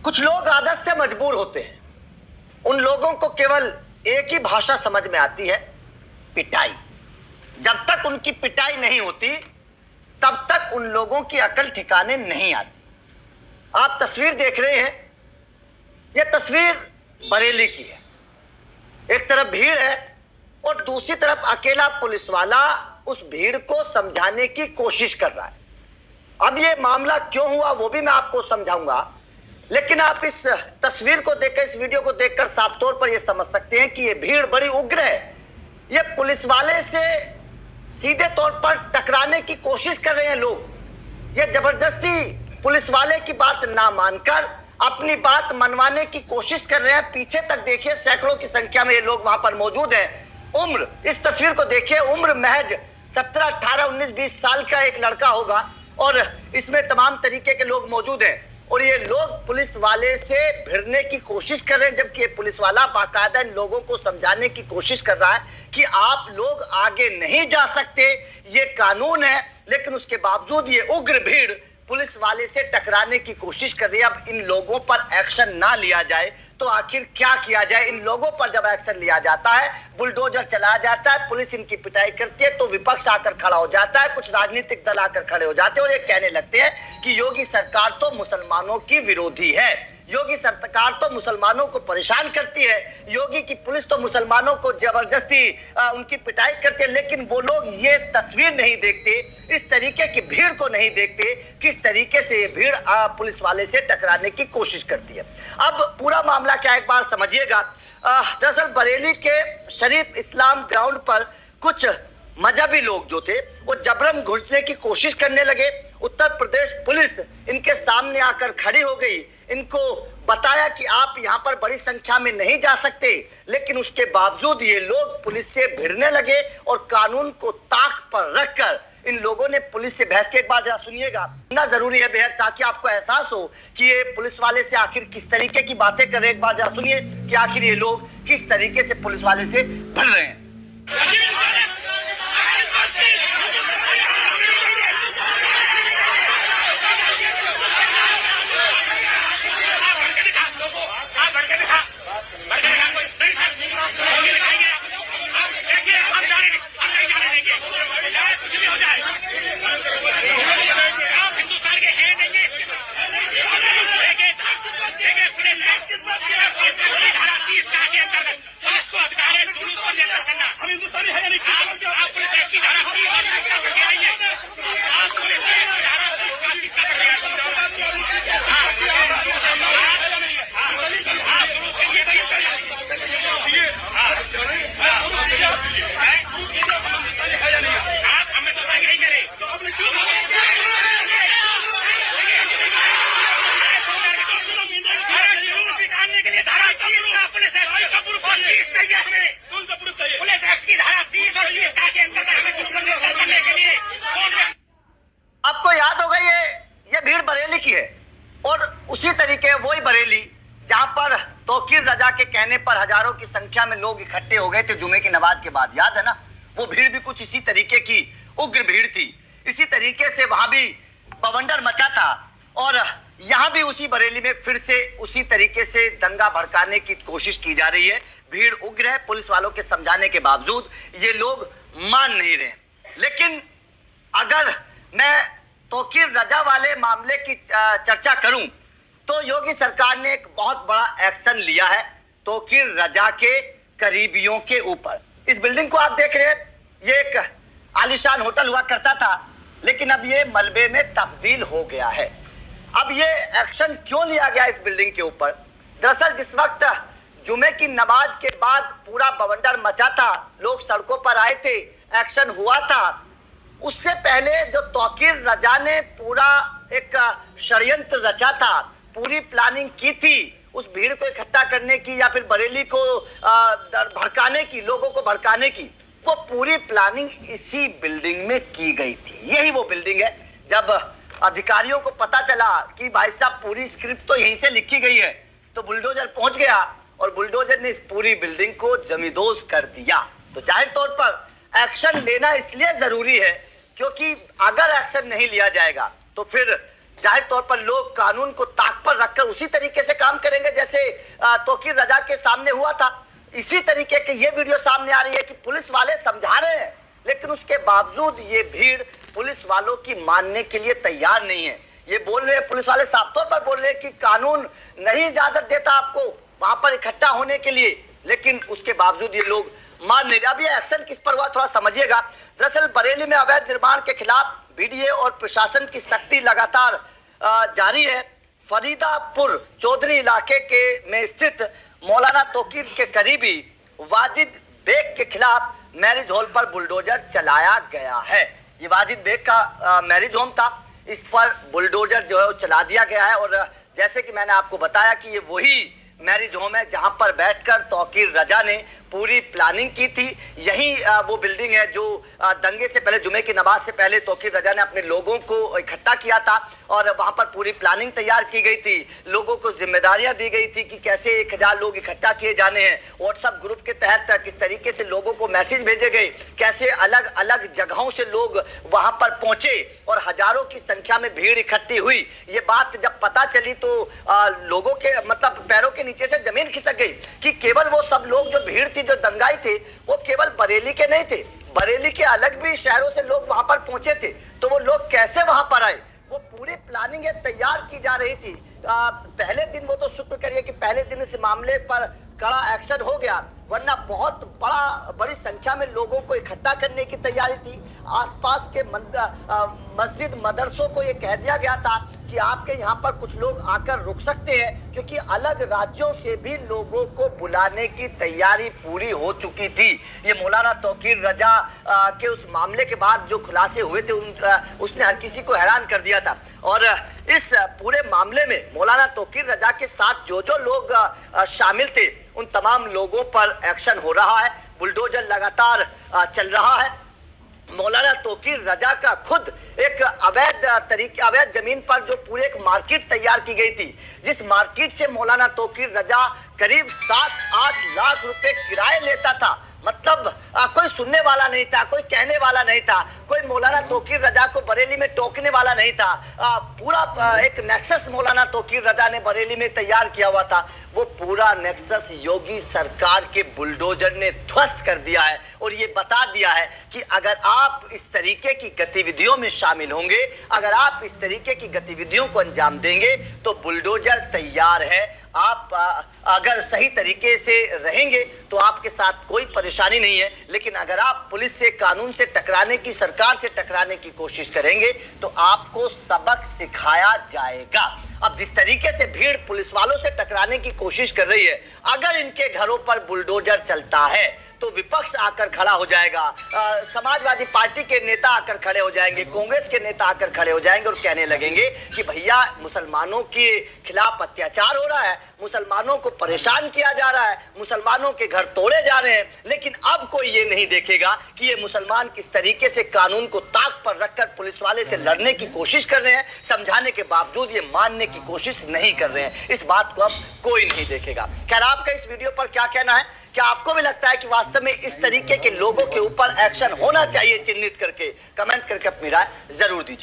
कुछ लोग आदत से मजबूर होते हैं। उन लोगों को केवल एक ही भाषा समझ में आती है, पिटाई। जब तक उनकी पिटाई नहीं होती तब तक उन लोगों की अकल ठिकाने नहीं आती। आप तस्वीर देख रहे हैं, यह तस्वीर बरेली की है। एक तरफ भीड़ है और दूसरी तरफ अकेला पुलिस वाला उस भीड़ को समझाने की कोशिश कर रहा है। अब यह मामला क्यों हुआ वो भी मैं आपको समझाऊंगा, लेकिन आप इस तस्वीर को देखकर, इस वीडियो को देखकर साफ तौर पर यह समझ सकते हैं कि यह भीड़ बड़ी उग्र है। यह पुलिस वाले से सीधे तौर पर टकराने की कोशिश कर रहे हैं लोग। यह जबरदस्ती पुलिस वाले की बात ना मानकर अपनी बात मनवाने की कोशिश कर रहे हैं। पीछे तक देखिए, सैकड़ों की संख्या में ये लोग वहां पर मौजूद हैं। उम्र, इस तस्वीर को देखिए, उम्र महज 17, 18, 19, 20 साल का एक लड़का होगा और इसमें तमाम तरीके के लोग मौजूद हैं। और ये लोग पुलिस वाले से भिड़ने की कोशिश कर रहे हैं, जबकि ये पुलिस वाला बाकायदा इन लोगों को समझाने की कोशिश कर रहा है कि आप लोग आगे नहीं जा सकते, ये कानून है। लेकिन उसके बावजूद ये उग्र भीड़ पुलिस वाले से टकराने की कोशिश कर रही है। अब इन लोगों पर एक्शन ना लिया जाए तो आखिर क्या किया जाए? इन लोगों पर जब एक्शन लिया जाता है, बुलडोजर चलाया जाता है, पुलिस इनकी पिटाई करती है, तो विपक्ष आकर खड़ा हो जाता है, कुछ राजनीतिक दल आकर खड़े हो जाते हैं और ये कहने लगते हैं कि योगी सरकार तो मुसलमानों की विरोधी है, योगी सरकार तो मुसलमानों को परेशान करती है, योगी की पुलिस तो मुसलमानों को जबरदस्ती उनकी पिटाई करती है। लेकिन वो लोग ये तस्वीर नहीं देखते, इस तरीके की भीड़ को नहीं देखते, किस तरीके से ये भीड़ पुलिस वाले से टकराने की कोशिश करती है। अब पूरा मामला क्या, एक बार समझिएगा। दरअसल बरेली के शरीफ इस्लाम ग्राउंड पर कुछ मजहबी लोग जो थे वो जबरन घुसने की कोशिश करने लगे। उत्तर प्रदेश पुलिस इनके सामने आकर खड़ी हो गई, इनको बताया कि आप यहाँ पर बड़ी संख्या में नहीं जा सकते, लेकिन उसके बावजूद ये लोग पुलिस से भिड़ने लगे और कानून को ताक पर रखकर इन लोगों ने पुलिस से बहस के। एक बार जरा सुनिएगा, इतना जरूरी है बेहद, ताकि आपको एहसास हो कि ये पुलिस वाले से आखिर किस तरीके की बातें कर रहे हैं। एक बार जरा सुनिए कि आखिर ये लोग किस तरीके से पुलिस वाले से भिड़ रहे हैं। आपको याद होगा ये भीड़ बरेली की है और उसी तरीके वही बरेली जहां पर तौकीर रजा के कहने पर हजारों की संख्या में लोग इकट्ठे हो गए थे जुमे की नमाज के बाद, याद है ना? वो भीड़ भी कुछ इसी तरीके की उग्र भीड़ थी। इसी तरीके से वहां भी बवंडर मचा था और यहाँ भी उसी बरेली में फिर से उसी तरीके से दंगा भड़काने की कोशिश की जा रही है। भीड़ उग्र है, पुलिस वालों के समझाने के बावजूद ये लोग मान नहीं रहे। लेकिन अगर मैं तौकीर रजा वाले मामले की चर्चा करूं तो योगी सरकार ने एक बहुत बड़ा एक्शन लिया है तौकीर रजा के करीबियों के ऊपर। इस बिल्डिंग को आप देख रहे हैं, ये एक आलीशान होटल हुआ करता था, लेकिन अब ये मलबे में तब्दील हो गया है। अब ये एक्शन क्यों लिया गया इस बिल्डिंग के ऊपर? दरअसल जिस वक्त जुमे की नमाज के बाद पूरा बवंडर मचा था, लोग सड़कों पर आए थे, एक्शन हुआ था, उससे पहले जो तौकीर रजा ने पूरा एक षड्यंत्र रचा था, पूरी प्लानिंग की थी उस भीड़ को इकट्ठा करने की या फिर बरेली को भड़काने की, लोगों को भड़काने की, वो पूरी प्लानिंग इसी बिल्डिंग में की गई थी। यही वो बिल्डिंग है। जब अधिकारियों को पता चला कि भाई साहब पूरी स्क्रिप्ट तो यहीं से लिखी गई है, तो बुलडोजर पहुंच गया और बुलडोजर ने इस पूरी बिल्डिंग को जमींदोज कर दिया। तो जाहिर तौर पर एक्शन लेना इसलिए जरूरी है क्योंकि अगर एक्शन नहीं लिया जाएगा तो फिर जाहिर तौर पर लोग कानून को ताक पर रखकर उसी तरीके से काम करेंगे जैसे तौकीर रजा के सामने हुआ था। इसी तरीके की ये वीडियो सामने आ रही है कि पुलिस वाले समझा रहे हैं, लेकिन उसके बावजूद ये भीड़ पुलिस वालों की मानने के लिए तैयार नहीं है। ये बोल रहे हैं, पुलिस वाले साफ तौर पर बोल रहे हैं कि कानून नहीं इजाजत देता आपको वहां पर इकट्ठा होने के लिए, लेकिन उसके बावजूद ये लोग मान नहीं रहे। अब ये एक्शन किस पर हुआ थोड़ा समझिएगा। दरअसल बरेली में अवैध निर्माण के खिलाफ बीडीए और प्रशासन की सख्ती लगातार जारी है। फरीदापुर चौधरी इलाके के में स्थित मौलाना तौकीर के करीबी वाजिद बेग के खिलाफ मैरिज हॉल पर बुलडोजर चलाया गया है। ये वाजिद बेग का मैरिज होम था, इस पर बुलडोजर जो है वो चला दिया गया है। और जैसे कि मैंने आपको बताया कि ये वही मैरिज होम है जहां पर बैठकर तौकीर रजा ने पूरी प्लानिंग की थी। यही वो बिल्डिंग है जो दंगे से पहले, जुमे की नमाज से पहले तौकीर रजा ने अपने लोगों को इकट्ठा किया था और वहां पर पूरी प्लानिंग तैयार की गई थी। लोगों को जिम्मेदारियां दी गई थी कि कैसे 1000 लोग इकट्ठा किए जाने हैं। व्हाट्सएप ग्रुप के तहत किस तरीके से लोगों को मैसेज भेजे गए, कैसे अलग अलग जगहों से लोग वहां पर पहुंचे और हजारों की संख्या में भीड़ इकट्ठी हुई। ये बात जब पता चली तो लोगों के मतलब पैरों के नीचे से जमीन खिसक गई कि केवल वो सब लोग जो भीड़ थी, जो दंगाई थे, वो केवल बरेली के नहीं थे, बरेली के अलग भी शहरों से लोग वहां पर पहुंचे थे। तो वो लोग कैसे वहां पर आए, वो पूरी प्लानिंग तैयार की जा रही थी। पहले दिन वो तो शुक्र करिए कि पहले दिन इस मामले पर कड़ा एक्शन हो गया, वरना बहुत बड़ी संख्या में लोगों को इकट्ठा करने की तैयारी थी। आसपास के मस्जिद मदरसों को ये कह दिया गया था कि आपके यहाँ पर कुछ लोग आकर रुक सकते हैं, क्योंकि अलग राज्यों से भी लोगों को बुलाने की तैयारी पूरी हो चुकी थी। ये मौलाना तौकीर रजा के उस मामले के बाद जो खुलासे हुए थे उसने हर किसी को हैरान कर दिया था। और इस पूरे मामले में मौलाना तौकीर रजा के साथ जो जो लोग शामिल थे उन तमाम लोगों पर एक्शन हो रहा है। बुलडोजर लगातार चल रहा है। मौलाना तौकीर रजा का खुद एक अवैध जमीन पर जो पूरे एक मार्केट तैयार की गई थी, जिस मार्केट से मौलाना तौकीर रजा करीब 7-8 लाख रुपए किराए लेता था। मतलब कोई सुनने वाला नहीं था, कोई कहने वाला नहीं था, कोई मौलाना तौकीर रजा को बरेली में टोकने वाला नहीं था। पूरा एक नेक्सस मौलाना तौकीर रजा ने बरेली में तैयार किया हुआ था। वो पूरा नेक्सस योगी सरकार के बुलडोजर ने ध्वस्त कर दिया है और ये बता दिया है कि अगर आप इस तरीके की गतिविधियों में शामिल होंगे, अगर आप इस तरीके की गतिविधियों को अंजाम देंगे तो बुलडोजर तैयार है। आप अगर सही तरीके से रहेंगे तो आपके साथ कोई परेशानी नहीं है, लेकिन अगर आप पुलिस से, कानून से टकराने की, सरकार से टकराने की कोशिश करेंगे तो आपको सबक सिखाया जाएगा। अब जिस तरीके से भीड़ पुलिस वालों से टकराने की कोशिश कर रही है, अगर इनके घरों पर बुलडोजर चलता है तो विपक्ष आकर खड़ा हो जाएगा, समाजवादी पार्टी के नेता आकर खड़े हो जाएंगे, कांग्रेस के नेता आकर खड़े हो जाएंगे और कहने लगेंगे कि भैया मुसलमानों के खिलाफ अत्याचार हो रहा है, मुसलमानों को परेशान किया जा रहा है, मुसलमानों के घर तोड़े जा रहे हैं। लेकिन अब कोई ये नहीं देखेगा कि ये मुसलमान किस तरीके से कानून को ताक पर रखकर पुलिस वाले से लड़ने की कोशिश कर रहे हैं। समझाने के बावजूद ये मानने की कोशिश नहीं कर रहे हैं। इस बात को अब कोई नहीं देखेगा। खैर, आपका इस वीडियो पर क्या कहना है? क्या आपको भी लगता है कि वास्तव में इस तरीके के लोगों के ऊपर एक्शन होना चाहिए चिन्हित करके? कमेंट करके अपनी राय जरूर दीजिए।